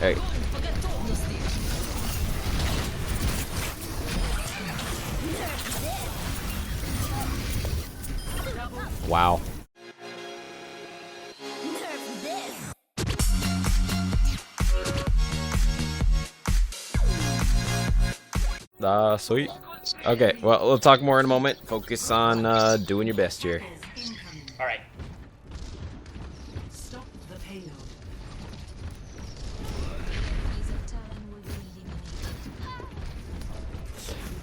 Hey. Wow. Sweet. Okay, well, we'll talk more in a moment. Focus on doing your best here. All right.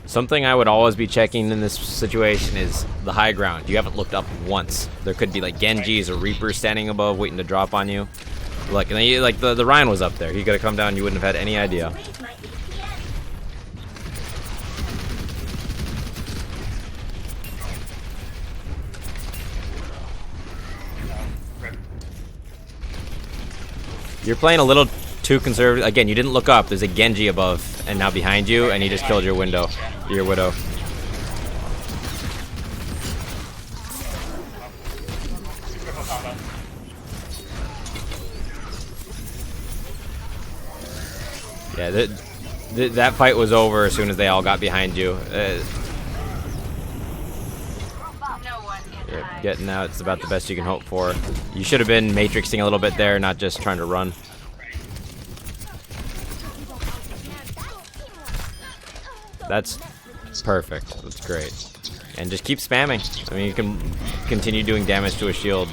Something I would always be checking in this situation is the high ground. You haven't looked up once. There could be like Genjis or Reapers standing above waiting to drop on you. Look, and then like the Ryan was up there. He could have come down, you wouldn't have had any idea. You're playing a little too conservative. Again, you didn't look up. There's a Genji above and now behind you, and he just killed your widow. Yeah, that fight was over as soon as they all got behind you. You're getting out. It's about the best you can hope for. You should have been matrixing a little bit there, not just trying to run. That's perfect. That's great. And just keep spamming. I mean, you can continue doing damage to a shield.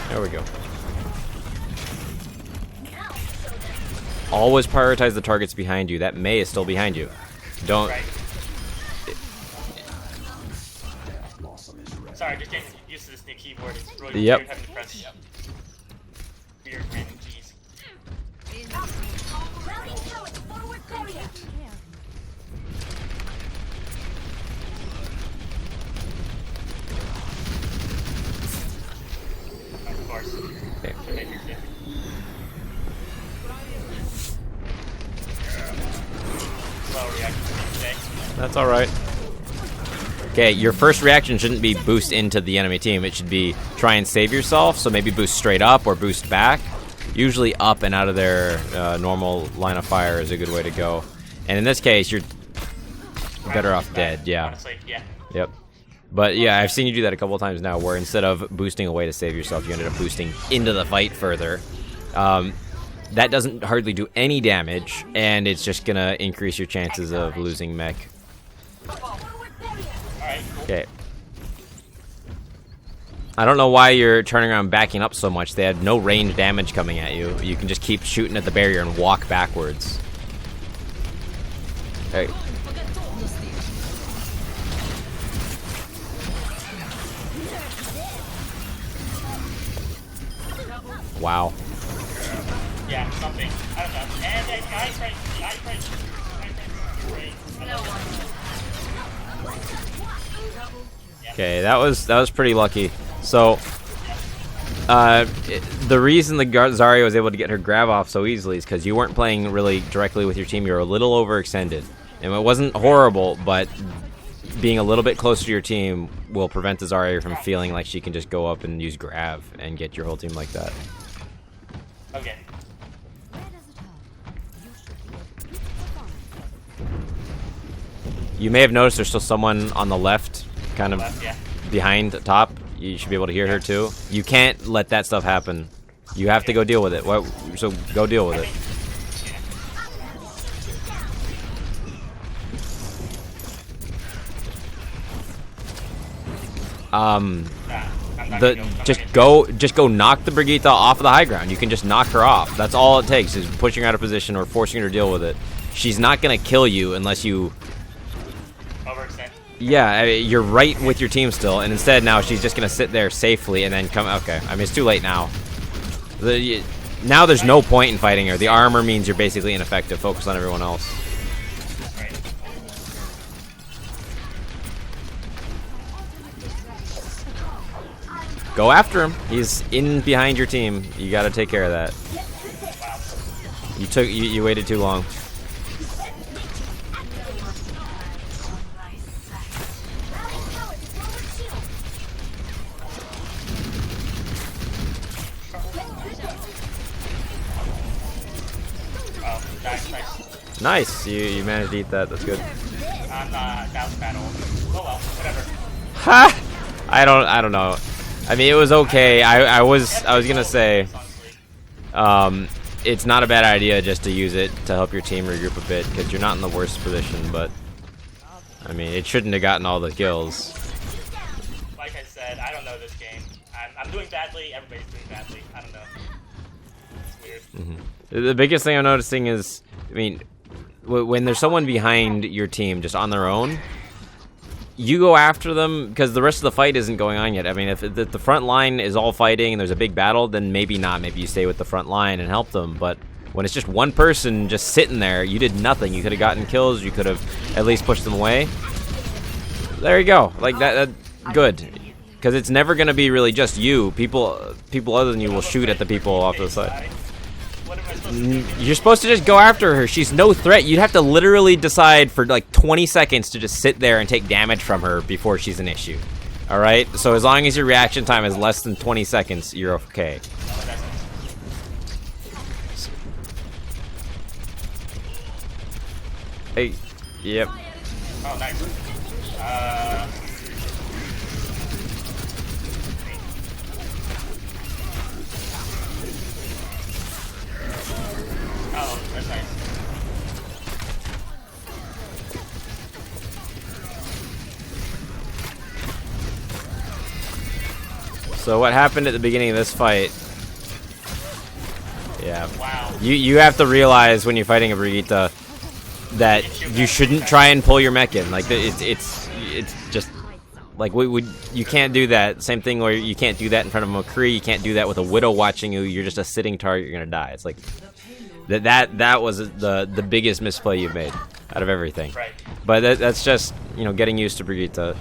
There we go. Always prioritize the targets behind you. That Mei is still behind you. Don't. Sorry, just getting used to this new keyboard. It's really Yep. weird having to press weird random keys. Of course. Okay. Slow reaction today. That's all right. Okay, your first reaction shouldn't be boost into the enemy team. It should be try and save yourself. So maybe boost straight up or boost back. Usually up and out of their normal line of fire is a good way to go. And in this case, you're better off dead. Yeah. Honestly, yeah. Yep. But yeah, I've seen you do that a couple of times now, where instead of boosting away to save yourself, you ended up boosting into the fight further. That doesn't hardly do any damage, and it's just gonna increase your chances of losing mech. Okay. I don't know why you're turning around backing up so much. They had no range damage coming at you. You can just keep shooting at the barrier and walk backwards. Hey. Wow. Yeah, something. I don't know. And then ice right. Okay, that was pretty lucky. So, the reason the Zarya was able to get her grab off so easily is because you weren't playing really directly with your team. You were a little overextended, and it wasn't horrible, but being a little bit closer to your team will prevent the Zarya from feeling like she can just go up and use grab and get your whole team like that. Okay. You may have noticed there's still someone on the left, kind of Yeah. behind the top. You should be able to hear her too. You can't let that stuff happen. You have to go deal with it. So go deal with it. Just go knock the Brigitte off of the high ground. You can just knock her off. That's all it takes, is pushing her out of position or forcing her to deal with it. She's not gonna kill you unless you Overextend. Yeah, I mean, you're right with your team still, and instead now she's just gonna sit there safely and then come. Okay, I mean, it's too late now. Now there's no point in fighting her. The armor means you're basically ineffective. Focus on everyone else. Go after him. He's in behind your team. You got to take care of that. You waited too long. Nice. You managed to eat that. That's good. That was bad old. Oh well, whatever. Ha! I don't know. I mean, it was okay. I was gonna say, it's not a bad idea just to use it to help your team regroup a bit because you're not in the worst position. But I mean, it shouldn't have gotten all the kills. Like I said, I don't know this game. I'm doing badly. Everybody's doing badly. I don't know. It's weird. The biggest thing I'm noticing is, I mean, when there's someone behind your team just on their own, you go after them because the rest of the fight isn't going on yet. I mean, if the front line is all fighting and there's a big battle, then maybe not. Maybe you stay with the front line and help them. But when it's just one person just sitting there, you did nothing. You could have gotten kills. You could have at least pushed them away. There you go. Like that good. Because it's never going to be really just you. People other than you will shoot at the people off to the side. What am I supposed to do? You're supposed to just go after her. She's no threat. You'd have to literally decide for like 20 seconds to just sit there and take damage from her before she's an issue. All right? So as long as your reaction time is less than 20 seconds, you're okay. Hey, yep. Oh, nice. Oh, that's nice. So what happened at the beginning of this fight? Yeah. Wow. You have to realize when you're fighting a Brigitte that you shouldn't try and pull your mech in. Like it's just like you can't do that. Same thing where you can't do that in front of a McCree. You can't do that with a Widow watching you. You're just a sitting target. You're gonna die. It's like that was the biggest misplay you've made out of everything. Right. But that's just getting used to Brigitte.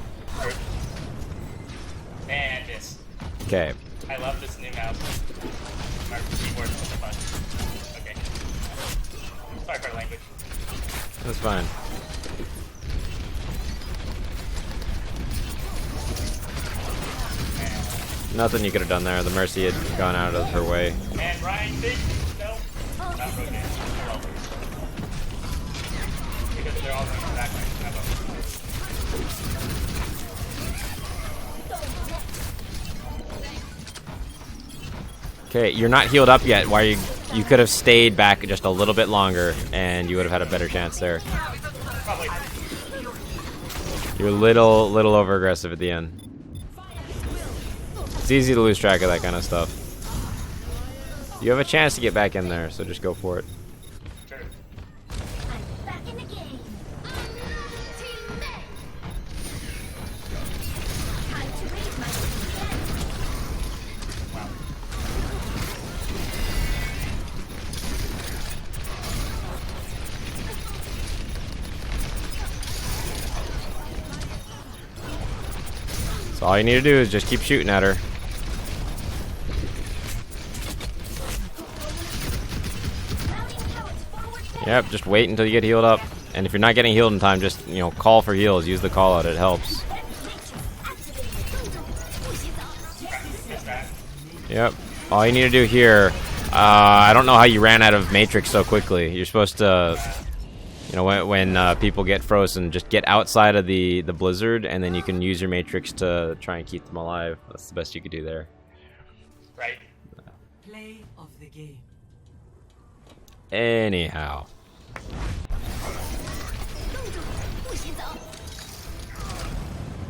And this. Okay. I love this new mouse. Or keyboard. Okay. Sorry for language. That's fine. Nothing you could have done there. The Mercy had gone out of her way. And Ryan, big. No. Not okay. Well. Because they're all going back. Okay, you're not healed up yet. Why you could have stayed back just a little bit longer, and you would have had a better chance there. Probably. You're a little over aggressive at the end. It's easy to lose track of that kind of stuff. You have a chance to get back in there, so just go for it. Sure. Back in the game. Time to raise my So all you need to do is just keep shooting at her. Yep, just wait until you get healed up. And if you're not getting healed in time, just, call for heals. Use the call out. It helps. Yep. All you need to do here, I don't know how you ran out of Matrix so quickly. You're supposed to, when people get frozen, just get outside of the blizzard, and then you can use your Matrix to try and keep them alive. That's the best you could do there. Right. Play of the game. Anyhow.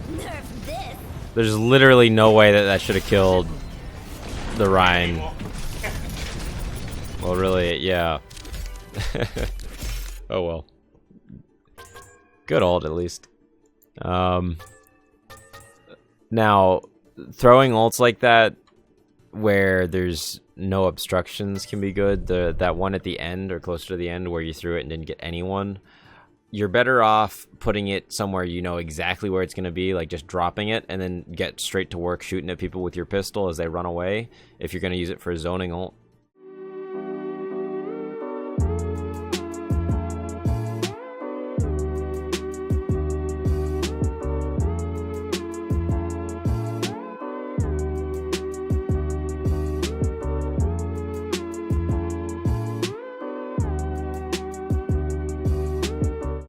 nerf this. There's literally no way that should have killed the Rhine. Well, really, yeah. Oh well. Good ult, at least. Now, throwing ults like that, where there's no obstructions, can be good. That one at the end, or closer to the end, where you threw it and didn't get anyone, you're better off putting it somewhere you know exactly where it's going to be, like just dropping it, and then get straight to work shooting at people with your pistol as they run away, if you're going to use it for a zoning ult.